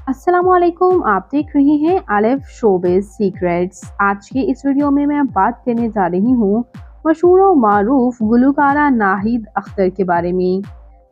अस्सलामुअलैकुम, आप देख रहे हैं अलिफ शोबिज़ सीक्रेट्स। आज के इस वीडियो में मैं बात करने जा रही हूँ मशहूर और मारूफ गुलकारा नाहिद अख्तर के बारे में।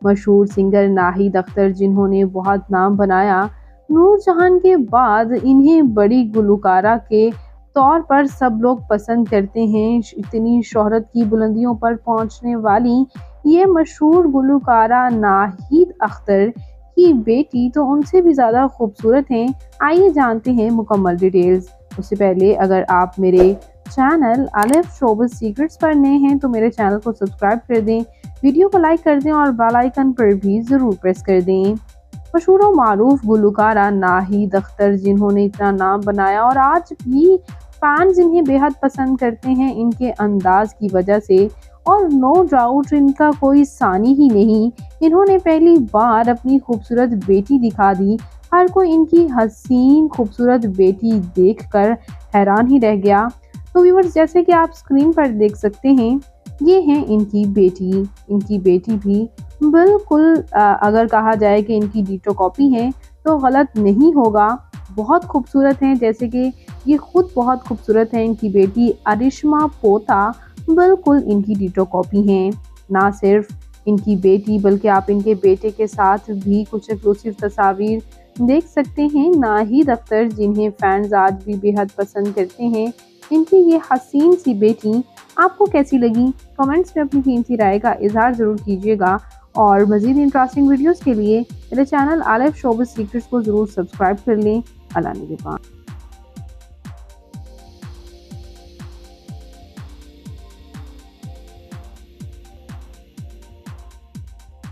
मशहूर सिंगर नाहिद अख्तर, जिन्होंने बहुत नाम बनाया, नूरजहां के बाद इन्हें बड़ी गुलकारा के तौर पर सब लोग पसंद करते हैं। इतनी शोहरत की बुलंदियों पर पहुंचने वाली ये मशहूर गुलकारा नाहिद अख्तर की बेटी तो उनसे भी ज़्यादा खूबसूरत हैं। आइए जानते हैं मुकम्मल डिटेल्स। उससे पहले अगर आप मेरे चैनल अलिफ शोबिज़ सीक्रेट्स पर नए हैं तो मेरे चैनल को सब्सक्राइब कर दें, वीडियो को लाइक कर दें और बेल आइकन पर भी ज़रूर प्रेस कर दें। मशहूर और मारूफ गुलकारा नाहिद अख्तर, जिन्होंने इतना नाम बनाया और आज भी फैंस इन्हें बेहद पसंद करते हैं इनके अंदाज की वजह से, और नो डाउट इनका कोई सानी ही नहीं। इन्होंने पहली बार अपनी खूबसूरत बेटी दिखा दी। हर कोई इनकी हसीन खूबसूरत बेटी देखकर हैरान ही रह गया। तो व्यूअर्स, जैसे कि आप स्क्रीन पर देख सकते हैं, ये हैं इनकी बेटी। इनकी बेटी भी बिल्कुल अगर कहा जाए कि इनकी डिटो कॉपी है तो गलत नहीं होगा। बहुत खूबसूरत हैं, जैसे कि ये खुद बहुत खूबसूरत हैं। इनकी बेटी अरिश्मा पोता बिल्कुल इनकी डिटो कॉपी हैं। ना सिर्फ इनकी बेटी, बल्कि आप इनके बेटे के साथ भी कुछ एक्सक्लूसिव तस्वीर देख सकते हैं। नाहिद अख्तर, जिन्हें फैंस आज भी बेहद पसंद करते हैं, इनकी ये हसीन सी बेटी आपको कैसी लगी? कमेंट्स में अपनी कीमती राय का इजहार ज़रूर कीजिएगा और मज़ीद इंटरेस्टिंग वीडियोज़ के लिए मेरे चैनल अलिफ शोबिज़ सीक्रेट्स को ज़रूर सब्सक्राइब कर लें। अल्लाह निगहबान।